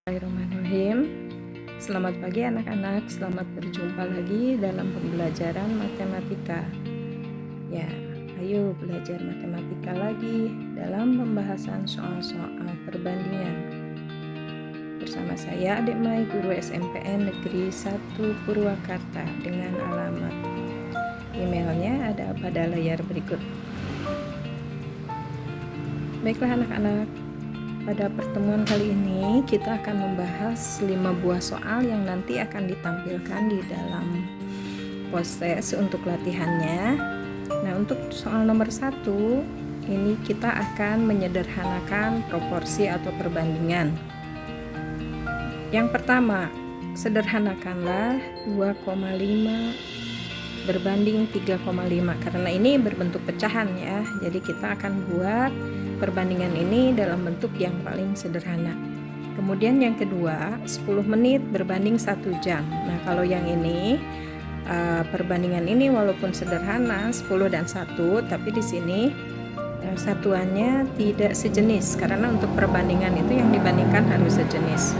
Bismillahirrahmanirrahim. Selamat pagi anak-anak, selamat berjumpa lagi dalam pembelajaran matematika. Ya, ayo belajar matematika lagi dalam pembahasan soal-soal perbandingan. Bersama saya Adik Mai, guru SMPN Negeri 1 Purwakarta dengan alamat emailnya ada pada layar berikut. Baiklah anak-anak, pada pertemuan kali ini kita akan membahas 5 buah soal yang nanti akan ditampilkan di dalam proses untuk latihannya. Nah, untuk soal nomor 1 ini kita akan menyederhanakan proporsi atau perbandingan. Yang pertama, sederhanakanlah 2,5 berbanding 3,5 karena ini berbentuk pecahan ya. Jadi kita akan buat perbandingan ini dalam bentuk yang paling sederhana. Kemudian yang kedua, 10 menit berbanding 1 jam. Nah, kalau yang ini perbandingan ini walaupun sederhana 10 dan 1, tapi di sini satuannya tidak sejenis karena untuk perbandingan itu yang dibandingkan harus sejenis.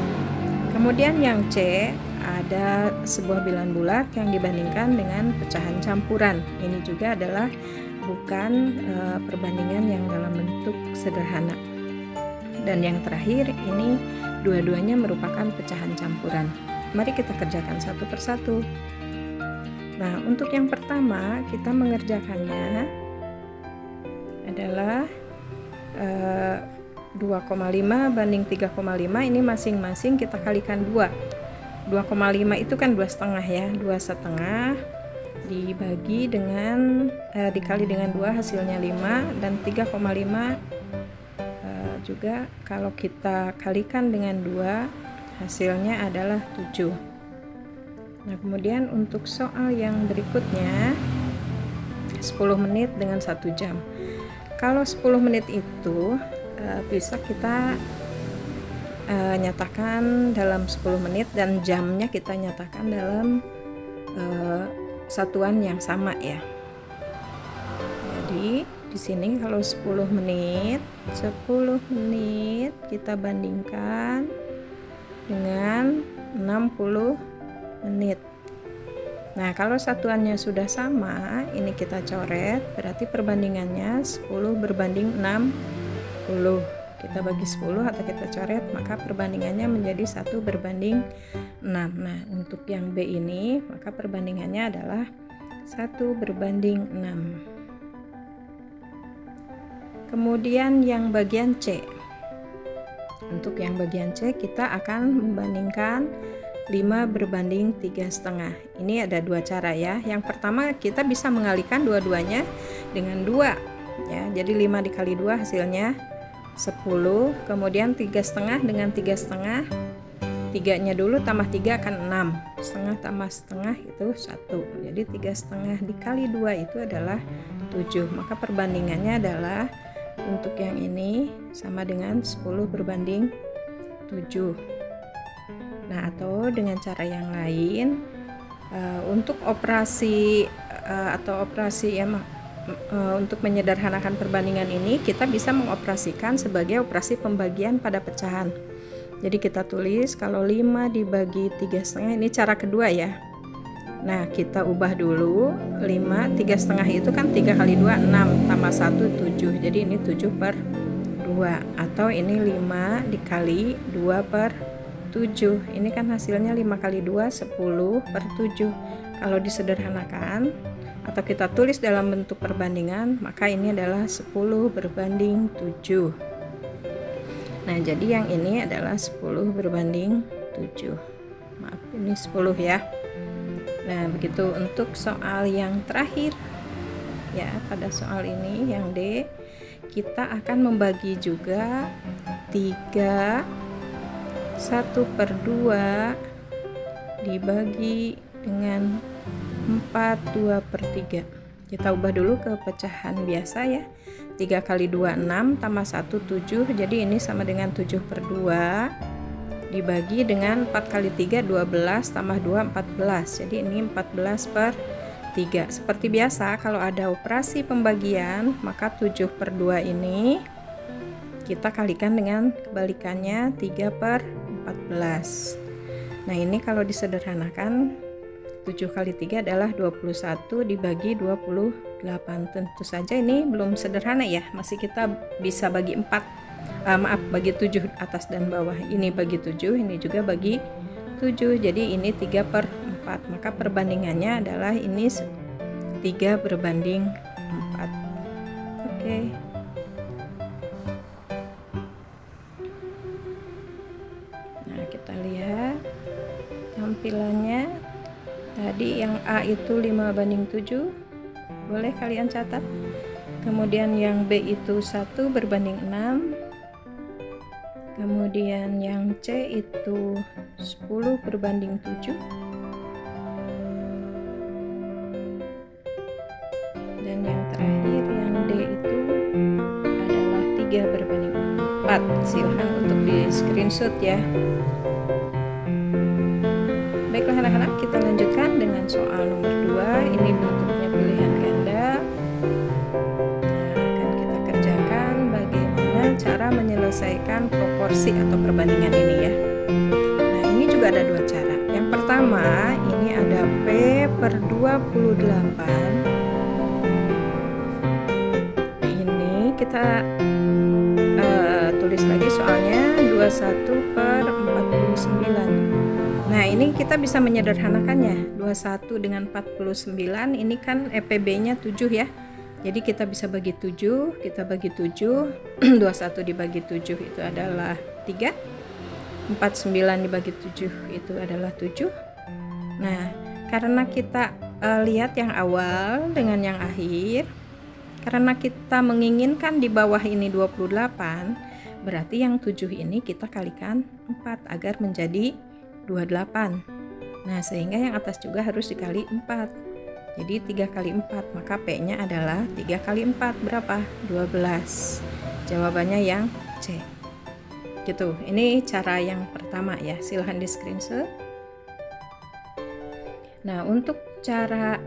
Kemudian yang C, ada sebuah bilangan bulat yang dibandingkan dengan pecahan campuran. Ini juga adalah bukan perbandingan yang dalam bentuk sederhana. Dan yang terakhir ini dua-duanya merupakan pecahan campuran. Mari kita kerjakan satu persatu. Nah, untuk yang pertama kita mengerjakannya adalah 2,5 banding 3,5 ini masing-masing kita kalikan 2. 2,5 itu kan 2,5 ya, 2,5 dibagi dengan dikali dengan 2 hasilnya 5, dan 3,5 juga kalau kita kalikan dengan 2 hasilnya adalah 7. Nah, kemudian untuk soal yang berikutnya 10 menit dengan 1 jam. Kalau 10 menit itu bisa kita nyatakan dalam 10 menit dan jamnya kita nyatakan dalam satuan yang sama ya. Jadi di sini kalau 10 menit kita bandingkan dengan 60 menit. Nah, kalau satuannya sudah sama, ini kita coret, berarti perbandingannya 10 berbanding 60. Kita bagi 10 atau kita coret, maka perbandingannya menjadi 1 berbanding 6. Nah, untuk yang B ini maka perbandingannya adalah 1 berbanding 6. Kemudian yang bagian C, untuk yang bagian C kita akan membandingkan 5 berbanding 3,5. Ini ada 2 cara ya. Yang pertama kita bisa mengalihkan dua-duanya dengan 2 ya. Jadi 5 dikali 2 hasilnya 10, kemudian 3,5 dengan 3,5, 3-nya dulu tambah 3 akan 6, setengah tambah setengah itu 1, jadi 3,5 dikali 2 itu adalah 7, maka perbandingannya adalah untuk yang ini sama dengan 10 berbanding 7. Nah, atau dengan cara yang lain, untuk operasi untuk menyederhanakan perbandingan ini kita bisa mengoperasikan sebagai operasi pembagian pada pecahan. Jadi kita tulis kalau 5 dibagi 3,5, ini cara kedua ya. Nah, kita ubah dulu 5, 3,5 itu kan 3 kali 2 6 tambah 1 7. Jadi ini 7 per 2, atau ini 5 dikali 2 per 7. Ini kan hasilnya 5 kali 2 10 per 7. Kalau disederhanakan atau kita tulis dalam bentuk perbandingan, maka ini adalah 10 berbanding 7. Nah, jadi yang ini adalah 10 berbanding 7. Maaf, ini 10 ya. Nah, begitu untuk soal yang terakhir ya. Pada soal ini yang D, kita akan membagi juga 3 1/2 dibagi dengan 4 2/3. Kita ubah dulu ke pecahan biasa ya. 3 kali 2 6 tambah 1 7, jadi ini sama dengan 7/2 dibagi dengan 4 kali 3 12 tambah 2 14. Jadi ini 14/3. Seperti biasa kalau ada operasi pembagian, maka 7/2 ini kita kalikan dengan kebalikannya 3/14. Nah ini kalau disederhanakan 7 kali 3 adalah 21 dibagi 28. Tentu saja ini belum sederhana ya, masih kita bisa bagi 4, bagi 7 atas dan bawah. Ini bagi 7, ini juga bagi 7, jadi ini 3/4, maka perbandingannya adalah ini 3/4. Oke. Nah kita lihat tampilannya. Tadi yang A itu 5/7, boleh kalian catat. Kemudian yang B itu 1/6. Kemudian yang C itu 10/7. Dan yang terakhir yang D itu adalah 3/4. Silahkan untuk di screenshot ya. Baiklah anak-anak, kita lanjutkan dengan soal nomor 2. Ini bentuknya pilihan ganda. Nah, akan kita kerjakan bagaimana cara menyelesaikan proporsi atau perbandingan ini ya. Nah ini juga ada 2 cara. Yang pertama ini ada P/28. Ini kita tulis lagi soalnya 21/49. Nah ini kita bisa menyederhanakannya. 21 dengan 49 ini kan EPB-nya 7 ya. Jadi kita bisa bagi 7, kita bagi 7. 21 dibagi 7 itu adalah 3. 49 dibagi 7 itu adalah 7. Nah karena kita lihat yang awal dengan yang akhir, karena kita menginginkan di bawah ini 28, berarti yang 7 ini kita kalikan 4 agar menjadi 28. Nah sehingga yang atas juga harus dikali 4, jadi 3 kali 4, maka P nya adalah 3 kali 4 berapa? 12. Jawabannya yang C gitu. Ini cara yang pertama ya, silahkan di screenshot. Nah untuk cara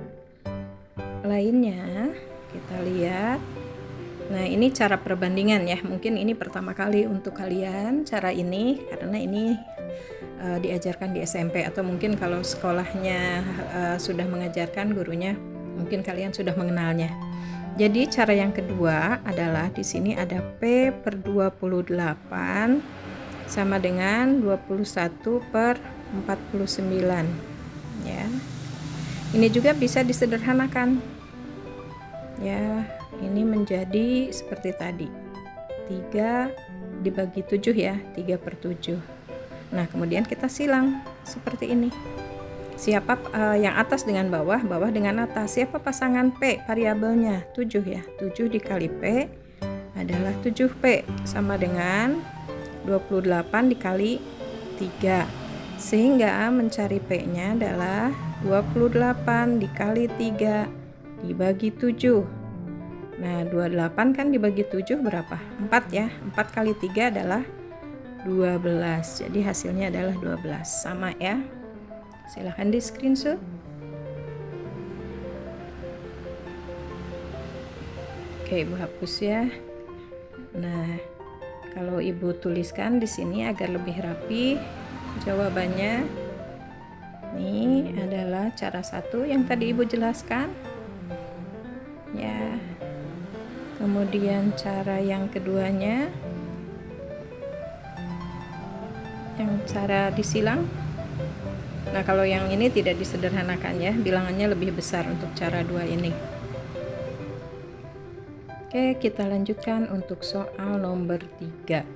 lainnya kita lihat. Nah ini cara perbandingan ya, mungkin ini pertama kali untuk kalian cara ini, karena ini diajarkan di SMP, atau mungkin kalau sekolahnya sudah mengajarkan, gurunya mungkin kalian sudah mengenalnya. Jadi cara yang kedua adalah di sini ada P/28 sama dengan 21/49 ya. Ini juga bisa disederhanakan ya, ini menjadi seperti tadi 3 dibagi 7 ya, 3/7. Nah kemudian kita silang seperti ini. Siapa yang atas dengan bawah, bawah dengan atas. Siapa pasangan P? Variabelnya 7 ya. 7 dikali P adalah 7P sama dengan 28 dikali 3. Sehingga mencari P nya adalah 28 dikali 3 dibagi 7. Nah 28 kan dibagi 7 berapa? 4 ya. 4 kali 3 adalah 12. Jadi hasilnya adalah 12. Sama ya. Silahkan di screenshot. Oke, Ibu hapus ya. Nah, kalau Ibu tuliskan di sini agar lebih rapi jawabannya. Ini adalah cara 1 yang tadi Ibu jelaskan. Ya. Kemudian cara yang keduanya, yang cara disilang. Nah kalau yang ini tidak disederhanakan ya, bilangannya lebih besar untuk cara 2 ini. Oke, kita lanjutkan untuk soal nomor 3.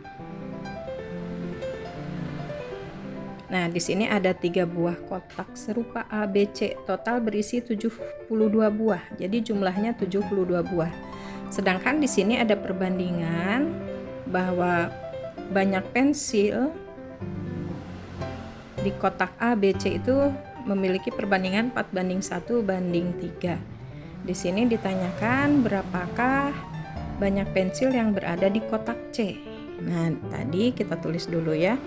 Nah di sini ada 3 buah kotak serupa A, B, C, total berisi 72 buah, jadi jumlahnya 72 buah. Sedangkan di sini ada perbandingan bahwa banyak pensil di kotak A, B, C itu memiliki perbandingan 4:1:3. Di sini ditanyakan berapakah banyak pensil yang berada di kotak C. Nah, tadi kita tulis dulu ya,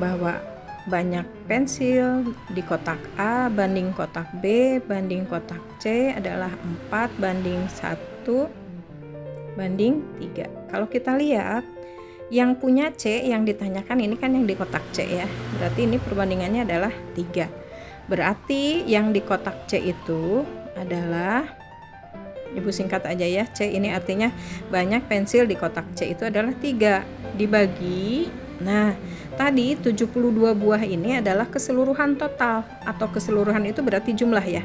bahwa banyak pensil di kotak A banding kotak B banding kotak C adalah 4:1:3. Kalau kita lihat Yang punya C yang ditanyakan ini kan yang di kotak C ya. Berarti ini perbandingannya adalah 3. Berarti yang di kotak C itu adalah, Ibu singkat aja ya, C ini artinya banyak pensil di kotak C itu adalah 3 dibagi. Nah, tadi 72 buah ini adalah keseluruhan total, atau keseluruhan itu berarti jumlah ya.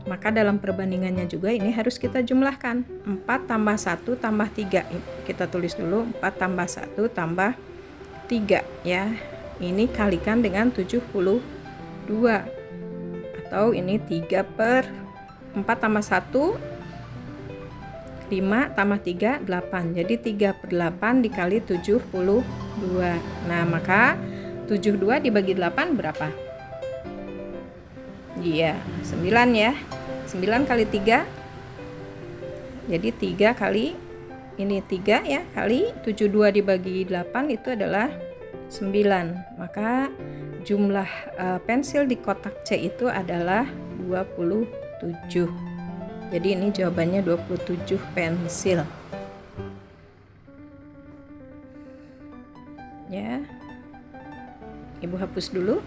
Maka dalam perbandingannya juga ini harus kita jumlahkan. 4 tambah 1 tambah 3. Kita tulis dulu 4 tambah 1 tambah 3 ya. Ini kalikan dengan 72. Atau ini 3 per 4 tambah 1 5 tambah 3 8. Jadi 3 per 8 dikali 72. Nah, maka 72 dibagi 8 berapa? Iya, 9 ya. 9 kali 3. Jadi 3 kali ini 3 ya, kali 72 dibagi 8 itu adalah 9. Maka jumlah pensil di kotak C itu adalah 27. Jadi ini jawabannya 27 pensil. Ya. Ibu hapus dulu.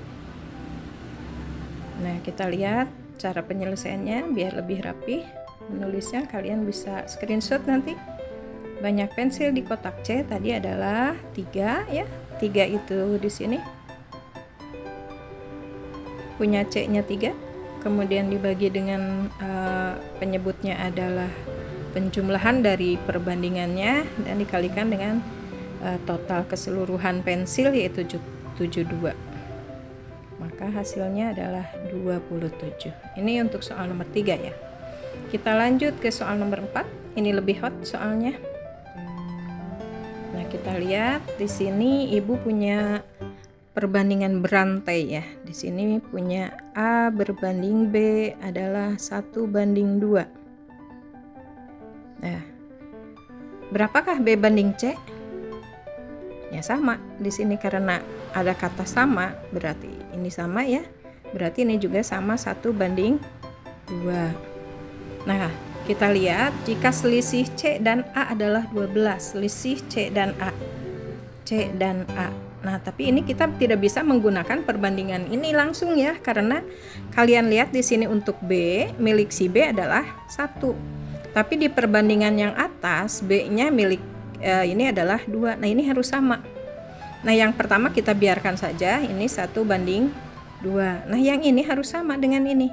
Nah, kita lihat cara penyelesaiannya biar lebih rapi menulisnya. Kalian bisa screenshot nanti. Banyak pensil di kotak C tadi adalah 3 ya. 3 itu di sini. Punya C-nya 3. Kemudian dibagi dengan penyebutnya adalah penjumlahan dari perbandingannya dan dikalikan dengan total keseluruhan pensil yaitu 72. Maka hasilnya adalah 27. Ini untuk soal nomor 3 ya. Kita lanjut ke soal nomor 4. Ini lebih hot soalnya. Nah, kita lihat di sini Ibu punya perbandingan berantai ya. Di sini punya A berbanding B adalah 1:2. Nah, berapakah B banding C? Ya sama. Di sini karena ada kata sama, berarti ini sama ya. Berarti ini juga sama 1:2. Nah, kita lihat jika selisih C dan A adalah 12. Selisih C dan A. C dan A. Nah, tapi ini kita tidak bisa menggunakan perbandingan ini langsung ya, karena kalian lihat di sini untuk B, milik si B adalah 1. Tapi di perbandingan yang atas, B-nya milik ini adalah 2. Nah, ini harus sama. Nah, yang pertama kita biarkan saja, ini 1:2. Nah, yang ini harus sama dengan ini.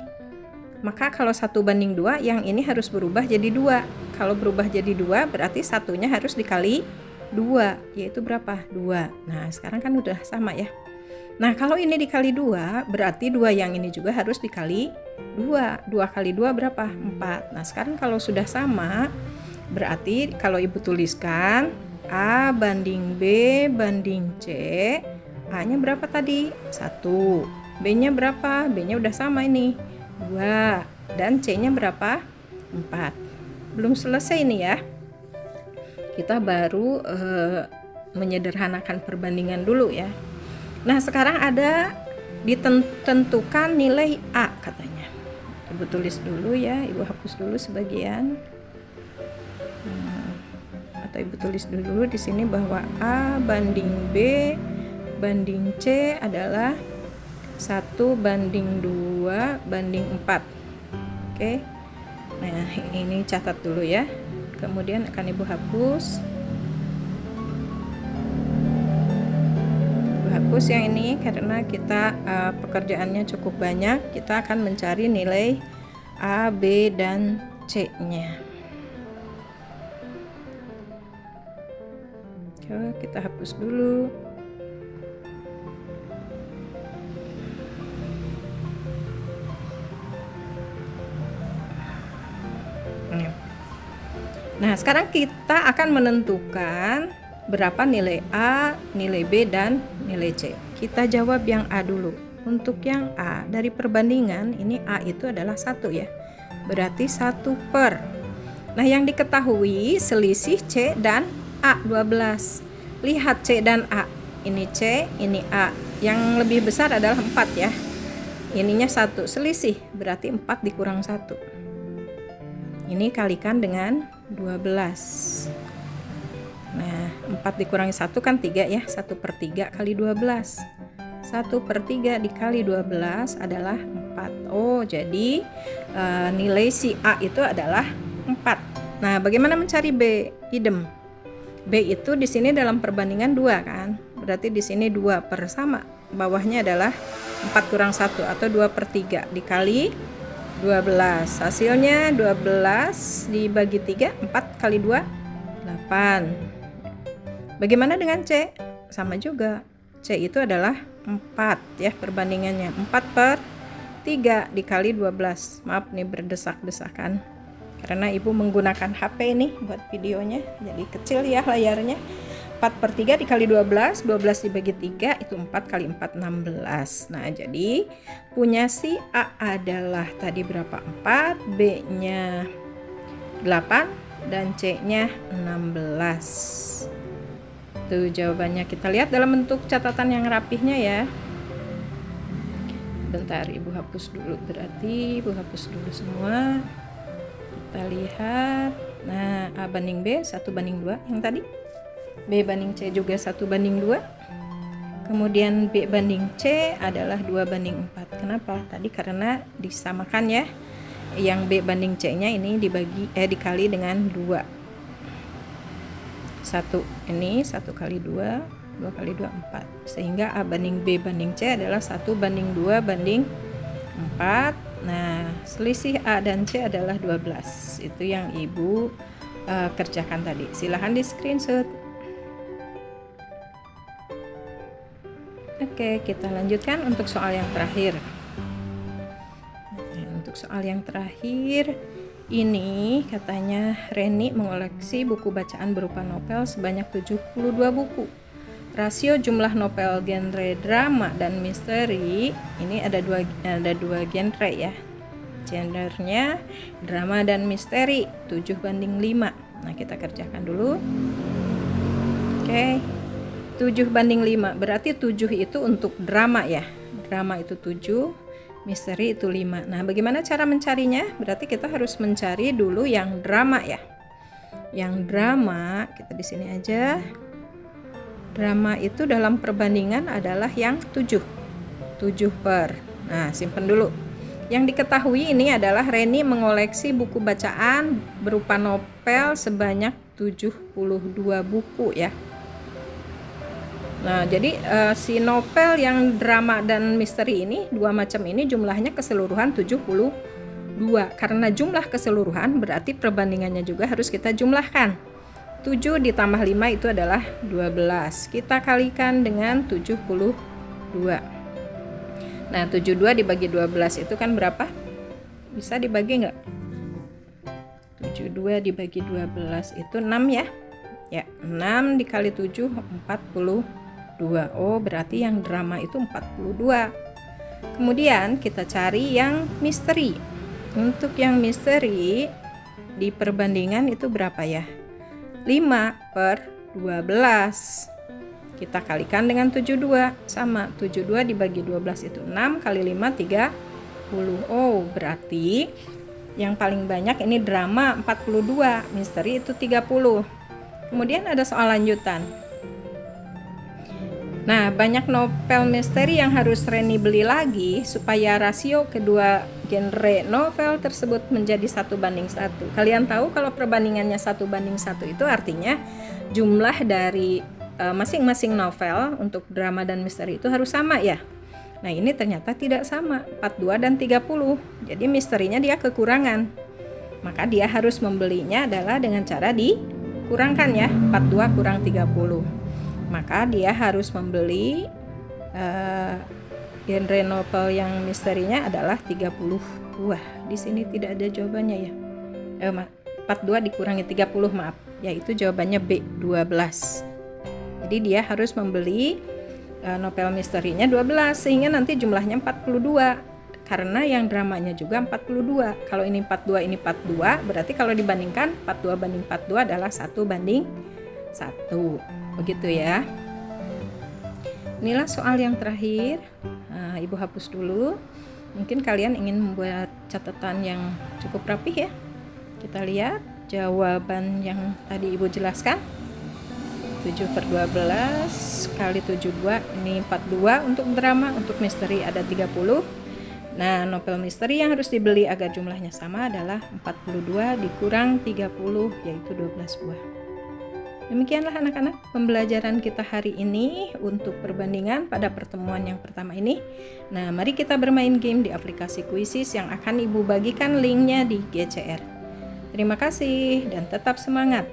Maka kalau 1:2, yang ini harus berubah jadi 2. Kalau berubah jadi 2, berarti satunya harus dikali 2, yaitu berapa? 2. Nah, sekarang kan udah sama ya. Nah, kalau ini dikali 2, berarti 2 yang ini juga harus dikali 2. 2 kali 2 berapa? 4. Nah, sekarang kalau sudah sama, berarti kalau Ibu tuliskan A banding B banding C, A-nya berapa tadi? 1. B-nya berapa? B-nya udah sama ini, 2. Dan C-nya berapa? 4. Belum selesai ini ya. Kita baru menyederhanakan perbandingan dulu ya. Nah, sekarang ada ditentukan nilai A katanya. Ibu tulis dulu ya, Ibu hapus dulu sebagian. Atau Ibu tulis dulu di sini bahwa A banding B banding C adalah 1:2 banding 4. Oke. Nah, ini catat dulu ya. Kemudian akan Ibu hapus. Ibu hapus yang ini karena kita pekerjaannya cukup banyak. Kita akan mencari nilai A, B, dan C-nya. Oke, kita hapus dulu. Nah, sekarang kita akan menentukan berapa nilai A, nilai B, dan nilai C. Kita jawab yang A dulu. Untuk yang A, dari perbandingan, ini A itu adalah 1 ya. Berarti 1 per. Nah, yang diketahui selisih C dan A 12. Lihat C dan A. Ini C, ini A. Yang lebih besar adalah 4 ya. Ininya 1. Selisih, berarti 4 dikurang 1. Ini kalikan dengan 12. Nah, 4 dikurangi 1 kan 3 ya. 1/3 kali 12. 1/3 dikali 12 adalah 4. Oh, jadi nilai si A itu adalah 4. Nah, bagaimana mencari B? Idem. B itu di sini dalam perbandingan 2 kan. Berarti di sini 2 per sama. Bawahnya adalah 4 kurang 1 atau 2/3 dikali 12. Hasilnya 12 dibagi 3, 4 kali 2, 8. Bagaimana dengan C? Sama juga. C itu adalah 4 ya perbandingannya. 4/3 dikali 12. Maaf nih berdesak-desakan. Karena ibu menggunakan HP ini buat videonya. Jadi kecil ya layarnya. 4/3 dikali 12, 12 dibagi 3 itu 4 kali 4, 16. Nah, jadi punya si A adalah tadi berapa? 4, B-nya 8, dan C-nya 16. Tuh jawabannya, kita lihat dalam bentuk catatan yang rapihnya ya. Bentar, ibu hapus dulu, berarti ibu hapus dulu semua. Kita lihat. Nah, A banding B 1/2 yang tadi. B banding C juga 1/2. Kemudian B banding C adalah 2/4. Kenapa? Tadi karena disamakan ya. Yang B banding C-nya ini dikali dengan 2. 1 ini 1 kali 2, 2 kali 2 4. Sehingga A banding B banding C adalah 1/2/4. Nah, selisih A dan C adalah 12. Itu yang ibu kerjakan tadi. Silahkan di screenshot. Oke, kita lanjutkan untuk soal yang terakhir. Untuk soal yang terakhir ini katanya Reni mengoleksi buku bacaan berupa novel sebanyak 72 buku. Rasio jumlah novel genre drama dan misteri ini ada dua genre ya. Genrenya drama dan misteri 7/5. Nah, kita kerjakan dulu. Oke. 7/5 berarti 7 itu untuk drama ya. Drama itu 7, misteri itu 5. Nah, bagaimana cara mencarinya? Berarti kita harus mencari dulu yang drama ya. Yang drama kita di sini aja. Drama itu dalam perbandingan adalah yang 7. 7 per. Nah, simpen dulu. Yang diketahui ini adalah Reni mengoleksi buku bacaan berupa novel sebanyak 72 buku ya. Nah, jadi si novel yang drama dan misteri ini, dua macam ini jumlahnya keseluruhan 72. Karena jumlah keseluruhan berarti perbandingannya juga harus kita jumlahkan. 7 ditambah 5 itu adalah 12. Kita kalikan dengan 72. Nah, 72 dibagi 12 itu kan berapa? Bisa dibagi nggak? 72 dibagi 12 itu 6 ya. Ya, 6 dikali 7, 42. Oh, berarti yang drama itu 42. Kemudian kita cari yang misteri. Untuk yang misteri di perbandingan itu berapa ya? 5/12. Kita kalikan dengan 72. Sama, 72 dibagi 12 itu 6 kali 5, 30. Oh, berarti yang paling banyak ini drama 42, misteri itu 30. Kemudian ada soal lanjutan. Nah, banyak novel misteri yang harus Reni beli lagi supaya rasio kedua genre novel tersebut menjadi 1/1. Kalian tahu kalau perbandingannya 1/1 itu artinya jumlah dari masing-masing novel untuk drama dan misteri itu harus sama ya. Nah, ini ternyata tidak sama, 42 dan 30. Jadi misterinya dia kekurangan. Maka dia harus membelinya adalah dengan cara dikurangkan ya, 42 kurang 30. Maka dia harus membeli genre novel yang misterinya adalah 30. Wah, di sini tidak ada jawabannya ya. 42 dikurangi 30, maaf. Yaitu jawabannya B, 12. Jadi dia harus membeli novel misterinya 12 sehingga nanti jumlahnya 42. Karena yang dramanya juga 42. Kalau ini 42, ini 42, berarti kalau dibandingkan 42 banding 42 adalah 1/1. Begitu ya. Inilah soal yang terakhir. Nah, ibu hapus dulu. Mungkin kalian ingin membuat catatan yang cukup rapih ya. Kita lihat jawaban yang tadi ibu jelaskan. 7/12 kali 72, ini 42 untuk drama. Untuk misteri ada 30. Nah, novel misteri yang harus dibeli agar jumlahnya sama adalah 42 dikurang 30, yaitu 12 buah. Demikianlah anak-anak pembelajaran kita hari ini untuk perbandingan pada pertemuan yang pertama ini. Nah, mari kita bermain game di aplikasi Quizizz yang akan Ibu bagikan linknya di GCR. Terima kasih dan tetap semangat.